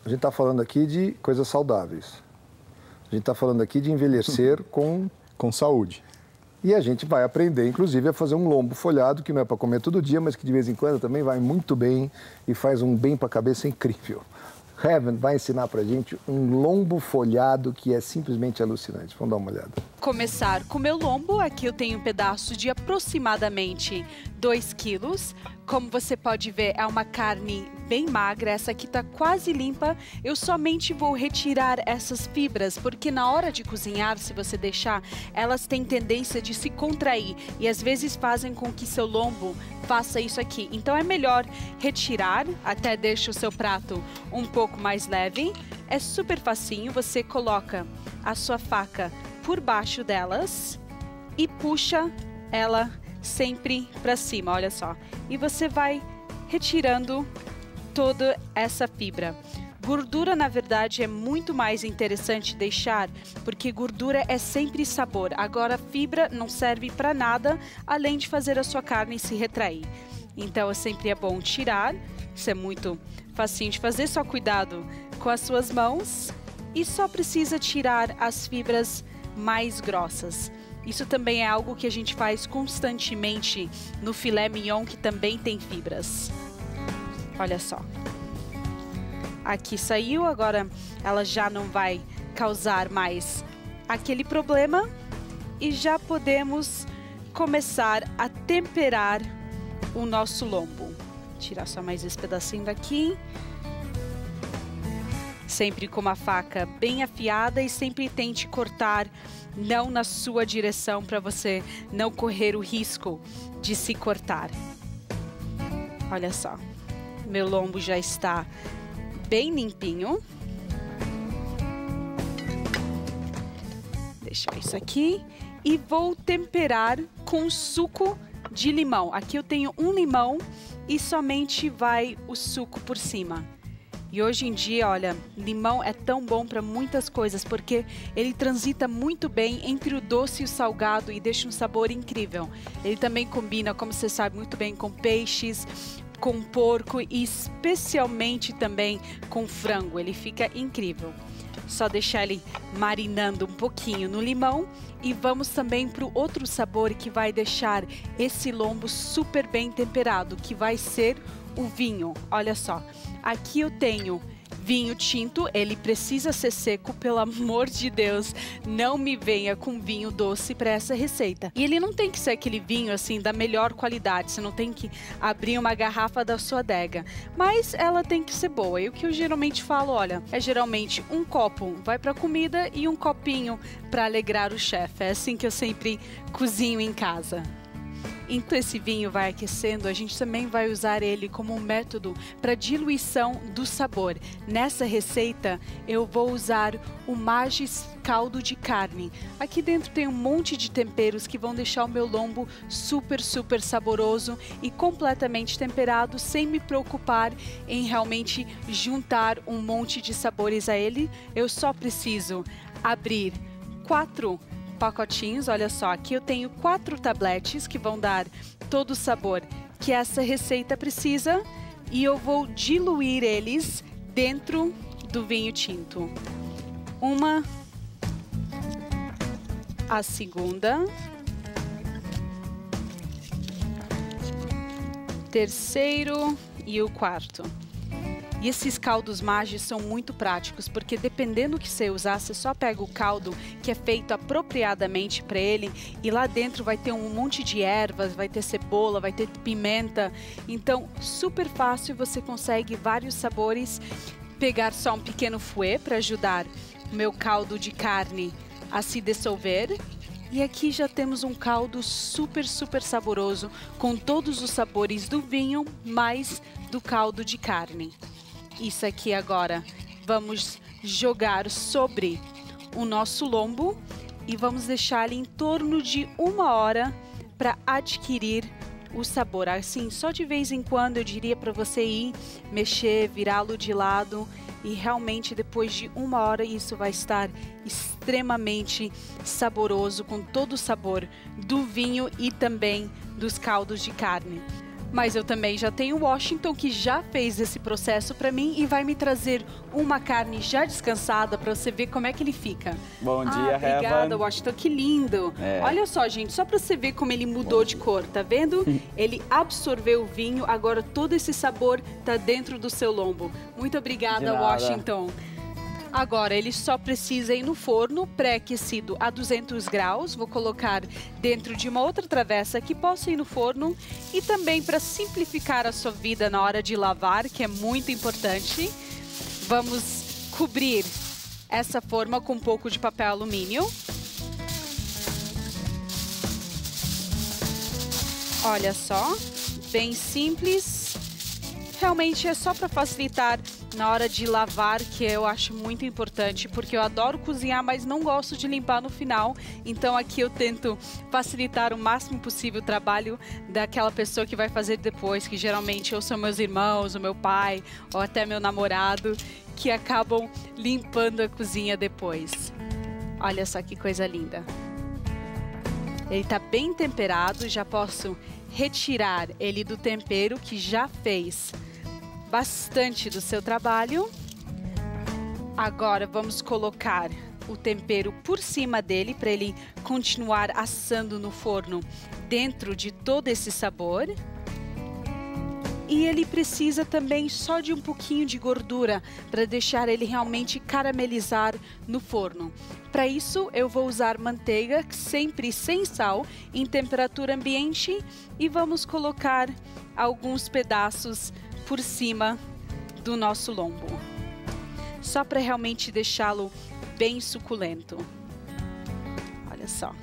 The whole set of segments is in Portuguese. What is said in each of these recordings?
A gente está falando aqui de coisas saudáveis. A gente está falando aqui de envelhecer com saúde. E a gente vai aprender, inclusive, a fazer um lombo folhado, que não é para comer todo dia, mas que de vez em quando também vai muito bem e faz um bem para a cabeça incrível. Heaven vai ensinar para a gente um lombo folhado que é simplesmente alucinante. Vamos dar uma olhada. Começar com o meu lombo. Aqui eu tenho um pedaço de aproximadamente 2 quilos. Como você pode ver, é uma carne bem magra. Essa aqui está quase limpa. Eu somente vou retirar essas fibras, porque na hora de cozinhar, se você deixar, elas têm tendência de se contrair e às vezes fazem com que seu lombo faça isso aqui. Então é melhor retirar, até deixa o seu prato um pouco mais leve. É super facinho, você coloca a sua faca por baixo delas e puxa ela sempre para cima, olha só. E você vai retirando toda essa fibra. Gordura, na verdade, é muito mais interessante deixar, porque gordura é sempre sabor. Agora, fibra não serve para nada, além de fazer a sua carne se retrair. Então, sempre é bom tirar. Isso é muito facinho de fazer, só cuidado com as suas mãos. E só precisa tirar as fibras mais grossas. Isso também é algo que a gente faz constantemente no filé mignon, que também tem fibras. Olha só. Aqui saiu, agora ela já não vai causar mais aquele problema. E já podemos começar a temperar o nosso lombo. Tirar só mais esse pedacinho daqui. Sempre com uma faca bem afiada e sempre tente cortar não na sua direção para você não correr o risco de se cortar. Olha só, meu lombo já está bem limpinho. Deixar isso aqui e vou temperar com suco de limão. Aqui eu tenho um limão e somente vai o suco por cima. E hoje em dia, olha, limão é tão bom para muitas coisas, porque ele transita muito bem entre o doce e o salgado e deixa um sabor incrível. Ele também combina, como você sabe, muito bem com peixes, com porco e especialmente também com frango. Ele fica incrível. Só deixar ele marinando um pouquinho no limão. E vamos também para o outro sabor que vai deixar esse lombo super bem temperado, que vai ser o vinho. Olha só, aqui eu tenho vinho tinto, ele precisa ser seco, pelo amor de Deus, não me venha com vinho doce para essa receita. E ele não tem que ser aquele vinho assim da melhor qualidade, você não tem que abrir uma garrafa da sua adega, mas ela tem que ser boa. E o que eu geralmente falo, olha, é geralmente um copo vai para comida e um copinho para alegrar o chefe. É assim que eu sempre cozinho em casa. Enquanto esse vinho vai aquecendo, a gente também vai usar ele como um método para diluição do sabor. Nessa receita, eu vou usar o Magis caldo de carne. Aqui dentro tem um monte de temperos que vão deixar o meu lombo super, super saboroso e completamente temperado, sem me preocupar em realmente juntar um monte de sabores a ele. Eu só preciso abrir 4 pacotinhos, olha só, aqui eu tenho 4 tabletes que vão dar todo o sabor que essa receita precisa e eu vou diluir eles dentro do vinho tinto. Uma, a segunda, terceiro e o quarto. E esses caldos Magis são muito práticos, porque dependendo do que você usar, você só pega o caldo que é feito apropriadamente para ele e lá dentro vai ter um monte de ervas, vai ter cebola, vai ter pimenta. Então, super fácil, você consegue vários sabores. Pegar só um pequeno fouet para ajudar o meu caldo de carne a se dissolver. E aqui já temos um caldo super, super saboroso, com todos os sabores do vinho, mais do caldo de carne. Isso aqui agora vamos jogar sobre o nosso lombo e vamos deixar ele em torno de 1 hora para adquirir o sabor. Assim, só de vez em quando eu diria para você ir mexer, virá-lo de lado e realmente depois de 1 hora isso vai estar extremamente saboroso, com todo o sabor do vinho e também dos caldos de carne. Mas eu também já tenho o Washington, que já fez esse processo para mim e vai me trazer uma carne já descansada para você ver como é que ele fica. Bom dia, obrigada, Heaven. Washington, que lindo. Olha só, gente, só para você ver como ele mudou de cor, tá vendo? Ele absorveu o vinho, agora todo esse sabor tá dentro do seu lombo. Muito obrigada, Washington. Agora, ele só precisa ir no forno pré-aquecido a 200 graus. Vou colocar dentro de uma outra travessa que possa ir no forno. E também para simplificar a sua vida na hora de lavar, que é muito importante, vamos cobrir essa forma com um pouco de papel alumínio. Olha só, bem simples. Realmente é só para facilitar na hora de lavar, que eu acho muito importante, porque eu adoro cozinhar, mas não gosto de limpar no final. Então aqui eu tento facilitar o máximo possível o trabalho daquela pessoa que vai fazer depois, que geralmente ou são meus irmãos, o meu pai, ou até meu namorado, que acabam limpando a cozinha depois. Olha só que coisa linda. Ele está bem temperado, já posso retirar ele do tempero que já fez bastante do seu trabalho. Agora vamos colocar o tempero por cima dele para ele continuar assando no forno dentro de todo esse sabor. E ele precisa também só de um pouquinho de gordura para deixar ele realmente caramelizar no forno. Para isso, eu vou usar manteiga, sempre sem sal, em temperatura ambiente, e vamos colocar alguns pedaços por cima do nosso lombo, só para realmente deixá-lo bem suculento. Olha só.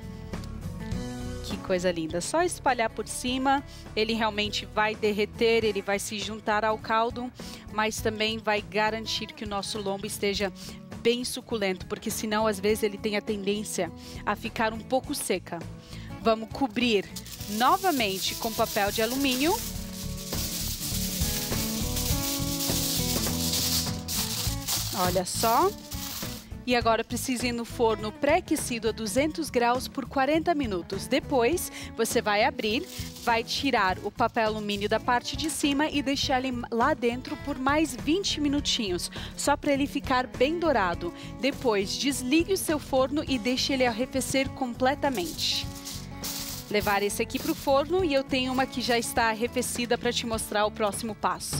Que coisa linda. Só espalhar por cima, ele realmente vai derreter, ele vai se juntar ao caldo, mas também vai garantir que o nosso lombo esteja bem suculento, porque senão às vezes ele tem a tendência a ficar um pouco seca. Vamos cobrir novamente com papel de alumínio. Olha só. E agora precisa ir no forno pré-aquecido a 200 graus por 40 minutos. Depois, você vai abrir, vai tirar o papel alumínio da parte de cima e deixar ele lá dentro por mais 20 minutinhos, só para ele ficar bem dourado. Depois, desligue o seu forno e deixe ele arrefecer completamente. Levar esse aqui para o forno, e eu tenho uma que já está arrefecida para te mostrar o próximo passo.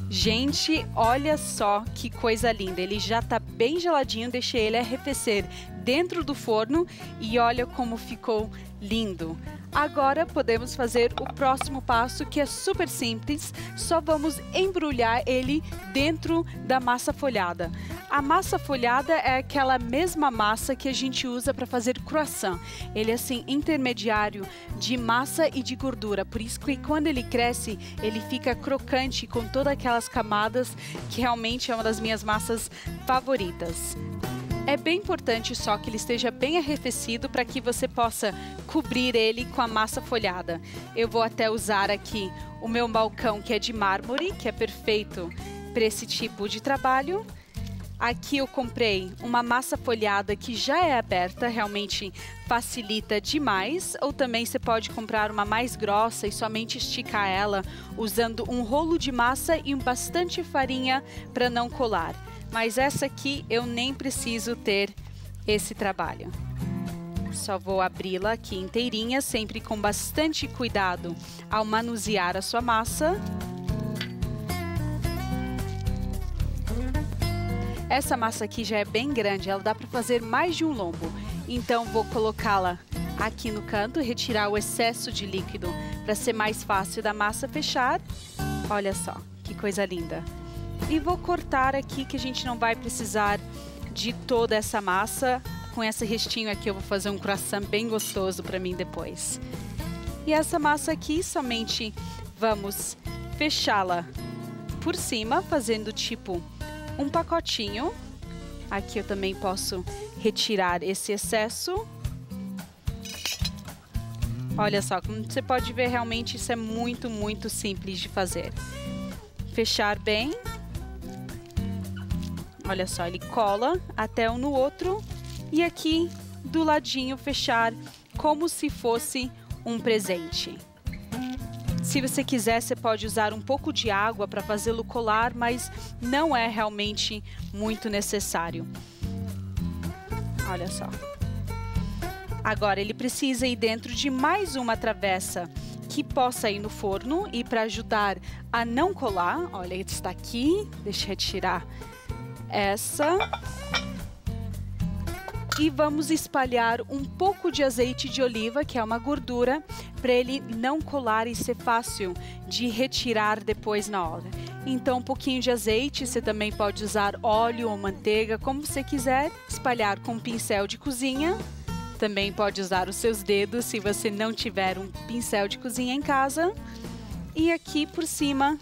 Gente, olha só que coisa linda. Ele já tá bem geladinho, deixei ele arrefecer dentro do forno e olha como ficou lindo. Agora podemos fazer o próximo passo, que é super simples. Só vamos embrulhar ele dentro da massa folhada. A massa folhada é aquela mesma massa que a gente usa para fazer croissant. Ele é assim, intermediário de massa e de gordura. Por isso que quando ele cresce, ele fica crocante com todas aquelas camadas, que realmente é uma das minhas massas favoritas. É bem importante só que ele esteja bem arrefecido para que você possa cobrir ele com a massa folhada. Eu vou até usar aqui o meu balcão, que é de mármore, que é perfeito para esse tipo de trabalho. Aqui eu comprei uma massa folhada que já é aberta, realmente facilita demais. Ou também você pode comprar uma mais grossa e somente esticar ela usando um rolo de massa e bastante farinha para não colar. Mas essa aqui eu nem preciso ter esse trabalho. Só vou abri-la aqui inteirinha, sempre com bastante cuidado ao manusear a sua massa. Essa massa aqui já é bem grande, ela dá para fazer mais de um lombo. Então vou colocá-la aqui no canto, retirar o excesso de líquido para ser mais fácil da massa fechar. Olha só, que coisa linda. E vou cortar aqui, que a gente não vai precisar de toda essa massa. Com esse restinho aqui eu vou fazer um croissant bem gostoso para mim depois. E essa massa aqui, somente vamos fechá-la por cima, fazendo tipo um pacotinho. Aqui eu também posso retirar esse excesso. Olha só, como você pode ver, realmente isso é muito, muito simples de fazer. Fechar bem. Olha só, ele cola até um no outro e aqui do ladinho fechar como se fosse um presente. Se você quiser, você pode usar um pouco de água para fazê-lo colar, mas não é realmente muito necessário. Olha só. Agora ele precisa ir dentro de mais uma travessa que possa ir no forno e para ajudar a não colar, olha, ele está aqui, deixa eu retirar essa. E vamos espalhar um pouco de azeite de oliva, que é uma gordura, para ele não colar e ser fácil de retirar depois na hora. Então, um pouquinho de azeite, você também pode usar óleo ou manteiga, como você quiser. Espalhar com um pincel de cozinha. Também pode usar os seus dedos, se você não tiver um pincel de cozinha em casa. E aqui por cima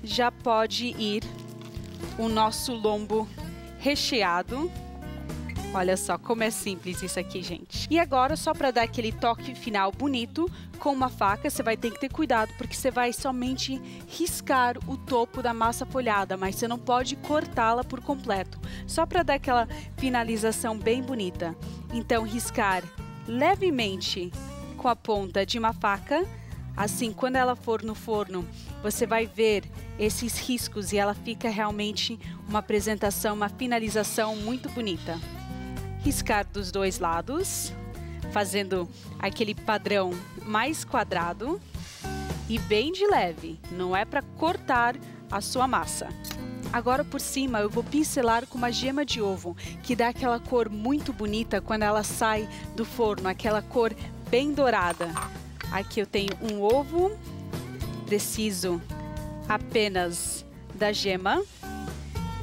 já pode ir o nosso lombo recheado. Olha só como é simples isso aqui, gente. E agora, só para dar aquele toque final bonito, com uma faca, você vai ter que ter cuidado, porque você vai somente riscar o topo da massa folhada, mas você não pode cortá-la por completo, só para dar aquela finalização bem bonita. Então, riscar levemente com a ponta de uma faca, assim, quando ela for no forno, você vai ver esses riscos e ela fica realmente uma apresentação, uma finalização muito bonita. Riscar dos dois lados, fazendo aquele padrão mais quadrado e bem de leve, não é para cortar a sua massa. Agora por cima eu vou pincelar com uma gema de ovo, que dá aquela cor muito bonita quando ela sai do forno, aquela cor bem dourada. Aqui eu tenho um ovo, preciso apenas da gema.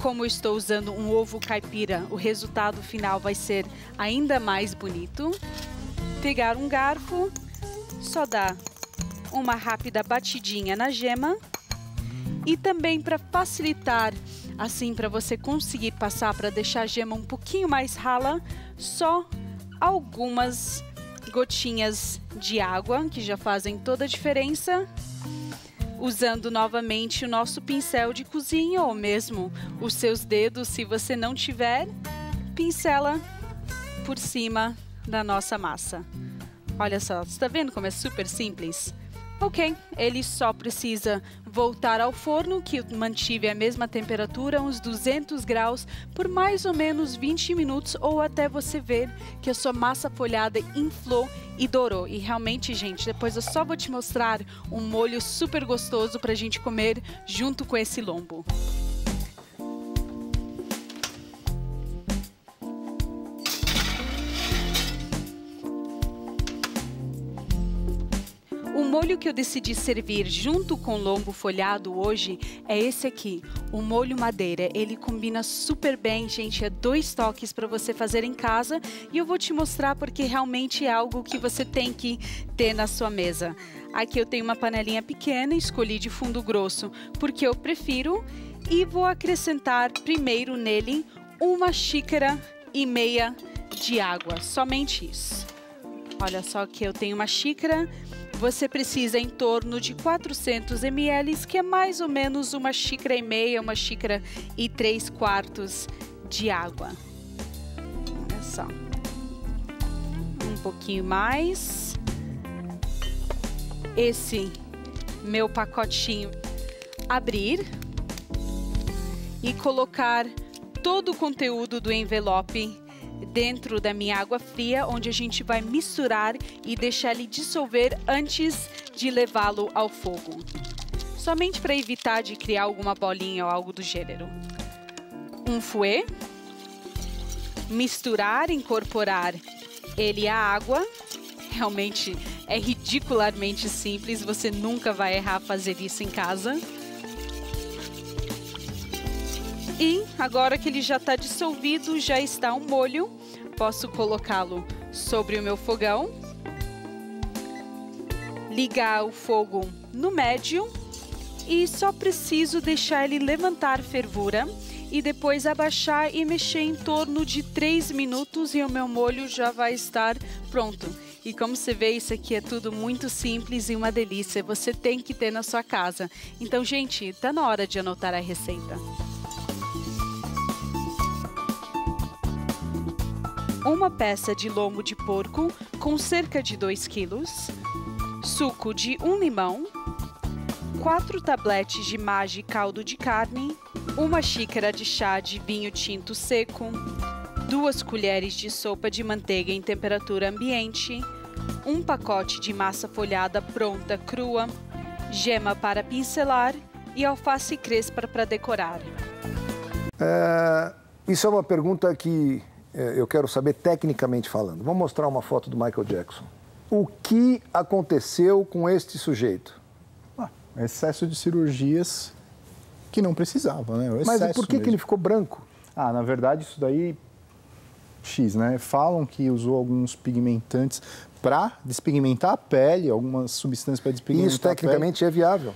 Como eu estou usando um ovo caipira, o resultado final vai ser ainda mais bonito. Pegar um garfo, só dar uma rápida batidinha na gema. E também para facilitar, assim, para você conseguir passar, para deixar a gema um pouquinho mais rala, só algumas gotinhas de água, que já fazem toda a diferença. Usando novamente o nosso pincel de cozinha ou mesmo os seus dedos, se você não tiver, pincela por cima da nossa massa. Olha só, você está vendo como é super simples? Ok, ele só precisa voltar ao forno, que eu mantive a mesma temperatura, uns 200 graus, por mais ou menos 20 minutos, ou até você ver que a sua massa folhada inflou e dourou. E realmente, gente, depois eu só vou te mostrar um molho super gostoso para a gente comer junto com esse lombo. O molho que eu decidi servir junto com o lombo folhado hoje é esse aqui, o molho madeira. Ele combina super bem, gente, é 2 toques para você fazer em casa e eu vou te mostrar porque realmente é algo que você tem que ter na sua mesa. Aqui eu tenho uma panelinha pequena, escolhi de fundo grosso porque eu prefiro e vou acrescentar primeiro nele 1,5 xícaras de água, somente isso. Olha só que eu tenho 1 xícara. Você precisa em torno de 400 ml, que é mais ou menos 1,5 xícaras, 1 xícara e 3/4 de água. Olha só. Um pouquinho mais. Esse meu pacotinho abrir e colocar todo o conteúdo do envelope dentro da minha água fria, onde a gente vai misturar e deixar ele dissolver antes de levá-lo ao fogo. Somente para evitar de criar alguma bolinha ou algo do gênero. Um fouet. Misturar, incorporar ele à água. Realmente é ridicularmente simples, você nunca vai errar fazer isso em casa. E agora que ele já está dissolvido, já está um molho, posso colocá-lo sobre o meu fogão. Ligar o fogo no médio e só preciso deixar ele levantar fervura e depois abaixar e mexer em torno de 3 minutos e o meu molho já vai estar pronto. E como você vê, isso aqui é tudo muito simples e uma delícia, você tem que ter na sua casa. Então, gente, tá na hora de anotar a receita. uma peça de lombo de porco com cerca de 2 quilos, suco de 1 limão, 4 tabletes de Maggi caldo de carne, uma xícara de chá de vinho tinto seco, 2 colheres de sopa de manteiga em temperatura ambiente, um pacote de massa folhada pronta crua, gema para pincelar e alface crespa para decorar. Isso é uma pergunta que eu quero saber tecnicamente falando. Vamos mostrar uma foto do Michael Jackson. O que aconteceu com este sujeito? Excesso de cirurgias que não precisava, né? Mas por que ele ficou branco? Na verdade, isso daí, né? Falam que usou alguns pigmentantes para despigmentar a pele, algumas substâncias para despigmentar Isso tecnicamente é viável?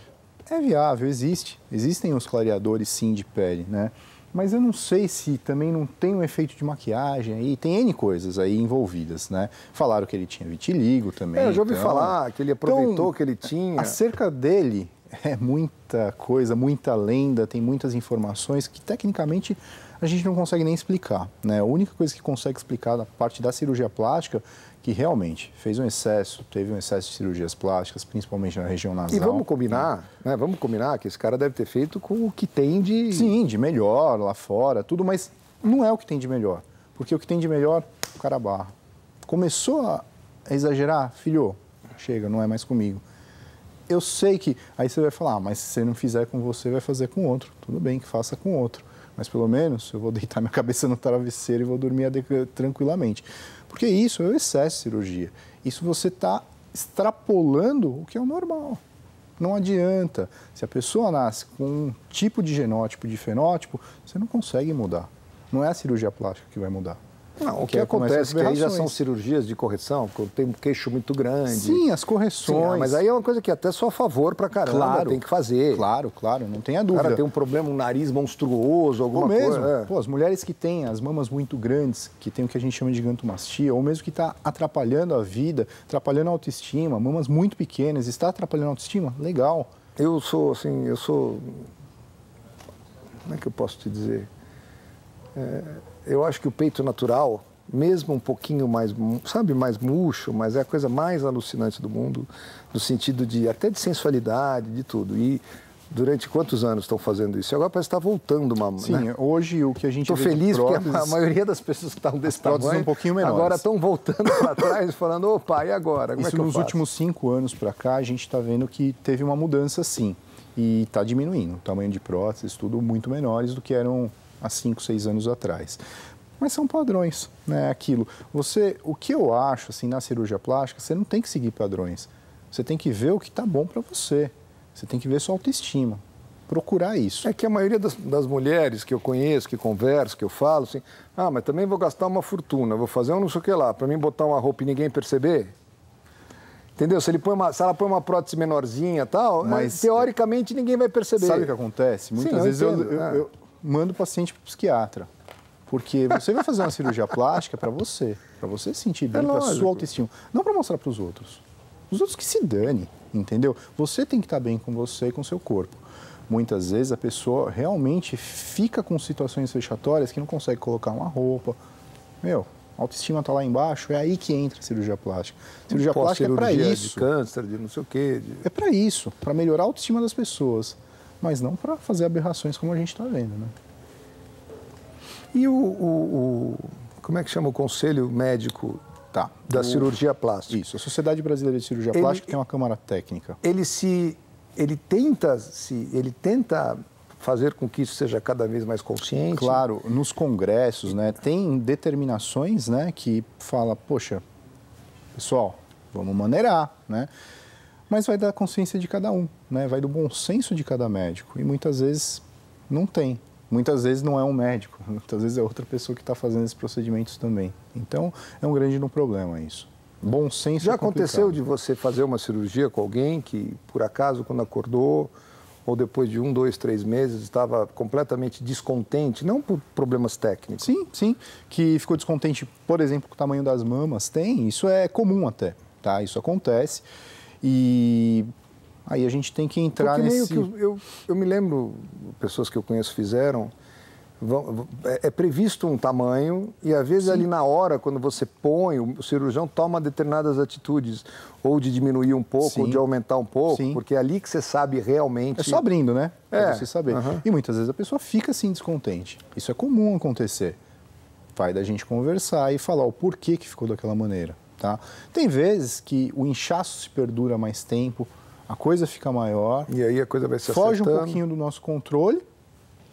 É viável, existem os clareadores sim de pele, né? Mas eu não sei se também não tem um efeito de maquiagem aí, tem N coisas aí envolvidas, né? Falaram que ele tinha vitiligo também. Eu já ouvi falar que ele aproveitou que ele tinha. Acerca dele é muita coisa, muita lenda, tem muitas informações que tecnicamente a gente não consegue nem explicar, né? A única coisa que consegue explicar da parte da cirurgia plástica que realmente teve um excesso de cirurgias plásticas, principalmente na região nasal. E vamos combinar, né? Vamos combinar que esse cara deve ter feito com o que tem de... Sim, de melhor lá fora, tudo, mas não é o que tem de melhor. Porque o que tem de melhor, o cara barra. Começou a exagerar, filho, chega, não é mais comigo. Eu sei que... Aí você vai falar, mas se você não fizer com você, vai fazer com outro. Tudo bem que faça com outro. Mas pelo menos eu vou deitar minha cabeça no travesseiro e vou dormir tranquilamente. Porque isso é o excesso de cirurgia. Isso você está extrapolando o que é o normal. Não adianta. Se a pessoa nasce com um tipo de genótipo, de fenótipo, você não consegue mudar. Não é a cirurgia plástica que vai mudar. Não, o que acontece é que aí já são cirurgias de correção, porque tem um queixo muito grande. Sim, as correções. Sim, mas aí é uma coisa que até sou a favor pra caramba, claro, tem que fazer. Claro, não tenha dúvida. O cara tem um problema, um nariz monstruoso, alguma coisa. Pô, as mulheres que têm as mamas muito grandes, que tem o que a gente chama de gigantomastia, ou mesmo que está atrapalhando a vida, atrapalhando a autoestima, mamas muito pequenas, está atrapalhando a autoestima, legal. Eu sou... Como é que eu posso te dizer? Eu acho que o peito natural, mesmo um pouquinho mais, sabe, mais murcho, mas é a coisa mais alucinante do mundo, no sentido de até de sensualidade, de tudo. E durante quantos anos estão fazendo isso? Agora parece que está voltando uma... Sim, né? Hoje o que a gente Estou feliz porque a maioria das pessoas que estavam desse tamanho, um pouquinho menores. Agora estão voltando para trás e falando, opa, e agora? Como isso é que eu nos faço? Últimos 5 anos para cá, a gente está vendo que teve uma mudança sim. E está diminuindo. O tamanho de próteses, tudo muito menores do que eram há 5, 6 anos atrás. Mas são padrões, né? Aquilo. O que eu acho, assim, na cirurgia plástica, você não tem que seguir padrões. Você tem que ver o que está bom para você. Você tem que ver sua autoestima. Procurar isso. É que a maioria das mulheres que eu conheço, que converso, que eu falo, assim, mas também vou gastar uma fortuna, vou fazer um não sei o que lá, para mim botar uma roupa e ninguém perceber. Entendeu? Se ela põe uma prótese menorzinha e tal, mas teoricamente ninguém vai perceber. Sabe o que acontece? Muitas vezes eu mando o paciente para o psiquiatra. Porque você vai fazer uma cirurgia plástica para você sentir bem, para a sua autoestima. Não para mostrar para os outros. Os outros que se dane, entendeu? Você tem que estar bem com você e com o seu corpo. Muitas vezes a pessoa realmente fica com situações vexatórias que não consegue colocar uma roupa. A autoestima está lá embaixo, é aí que entra a cirurgia plástica. Cirurgia plástica é para isso. De câncer, de não sei o quê. É para isso, para melhorar a autoestima das pessoas. Mas não para fazer aberrações como a gente está vendo, né? E como é que chama o conselho médico da cirurgia plástica? Isso, a Sociedade Brasileira de Cirurgia Plástica tem uma câmara técnica. Ele tenta fazer com que isso seja cada vez mais consciente? Claro, nos congressos, né, tem determinações, né, que fala, poxa, pessoal, vamos maneirar, né? Mas vai da consciência de cada um, né? Vai do bom senso de cada médico. E muitas vezes não tem. Muitas vezes não é um médico, muitas vezes é outra pessoa que está fazendo esses procedimentos também. Então, é um grande problema isso. Bom senso Já é complicado. aconteceu de você fazer uma cirurgia com alguém que, por acaso, quando acordou, ou depois de 1, 2, 3 meses, estava completamente descontente, não por problemas técnicos? Sim, que ficou descontente, por exemplo, com o tamanho das mamas, tem, isso é comum até, tá? Isso acontece e... Aí a gente tem que entrar porque nesse... Eu me lembro, pessoas que eu conheço fizeram, é previsto um tamanho e, às vezes, ali na hora, quando você põe, o cirurgião toma determinadas atitudes, ou de diminuir um pouco, ou de aumentar um pouco, porque é ali que você sabe realmente... É só abrindo, né? Pra você saber. Uhum. E muitas vezes a pessoa fica, assim, descontente. Isso é comum acontecer. Vai da gente conversar e falar o porquê que ficou daquela maneira, tá? Tem vezes que o inchaço se perdura mais tempo, a coisa fica maior... E aí a coisa vai se foge acertando. Um pouquinho do nosso controle...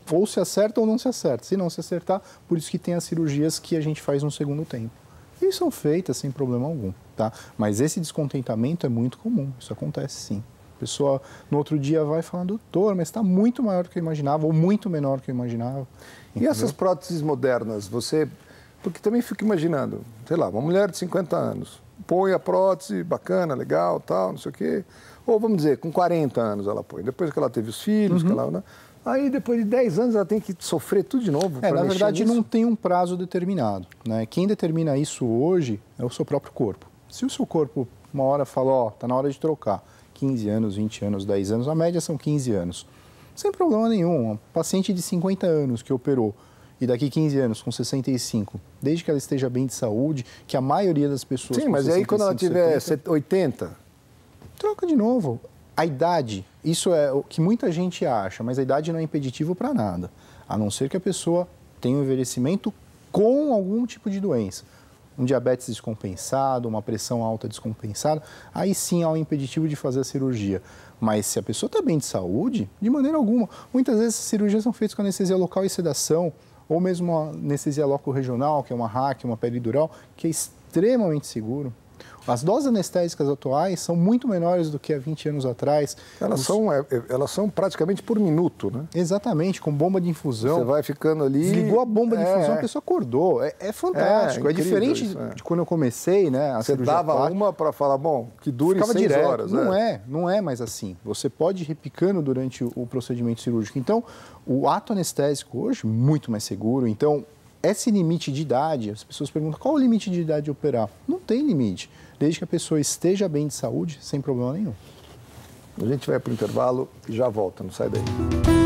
Ou se acerta ou não se acerta. Se não se acertar, por isso que tem as cirurgias que a gente faz no segundo tempo. E são feitas sem problema algum, tá? Mas esse descontentamento é muito comum, isso acontece sim. A pessoa no outro dia vai falando, doutor, mas está muito maior do que eu imaginava, ou muito menor do que eu imaginava. E essas próteses modernas, você... Porque também fico imaginando, sei lá, uma mulher de 50 anos, põe a prótese, bacana, legal, tal, não sei o quê. Ou vamos dizer, com 40 anos ela põe, depois que ela teve os filhos, que ela... Né? Aí, depois de 10 anos, ela tem que sofrer tudo de novo. Na verdade, não tem um prazo determinado, né? Quem determina isso hoje é o seu próprio corpo. Se o seu corpo, uma hora fala, ó, tá na hora de trocar, 15 anos, 20 anos, 10 anos, a média são 15 anos. Sem problema nenhum. Um paciente de 50 anos que operou e daqui 15 anos, com 65, desde que ela esteja bem de saúde, que a maioria das pessoas... Sim, mas aí quando ela tiver 80... Troca de novo. A idade, isso é o que muita gente acha, mas a idade não é impeditivo para nada, a não ser que a pessoa tenha um envelhecimento com algum tipo de doença. Um diabetes descompensado, uma pressão alta descompensada, aí sim há um impeditivo de fazer a cirurgia. Mas se a pessoa está bem de saúde, de maneira alguma. Muitas vezes as cirurgias são feitas com anestesia local e sedação, ou mesmo a anestesia loco-regional, que é uma RAC, uma peridural, que é extremamente seguro. As doses anestésicas atuais são muito menores do que há 20 anos atrás. Elas são praticamente por minuto, né? Exatamente, com bomba de infusão. Você vai ficando ali... Desligou a bomba de infusão, a pessoa acordou. É fantástico. É diferente isso, de quando eu comecei, né? A Você dava plástica, uma para falar, bom, que dure 6 horas. Não é mais assim. Você pode ir repicando durante o procedimento cirúrgico. Então, o ato anestésico hoje, muito mais seguro. Então, esse limite de idade, as pessoas perguntam, qual é o limite de idade de operar? Não tem limite. Desde que a pessoa esteja bem de saúde, sem problema nenhum. A gente vai para o intervalo e já volta, não sai daí.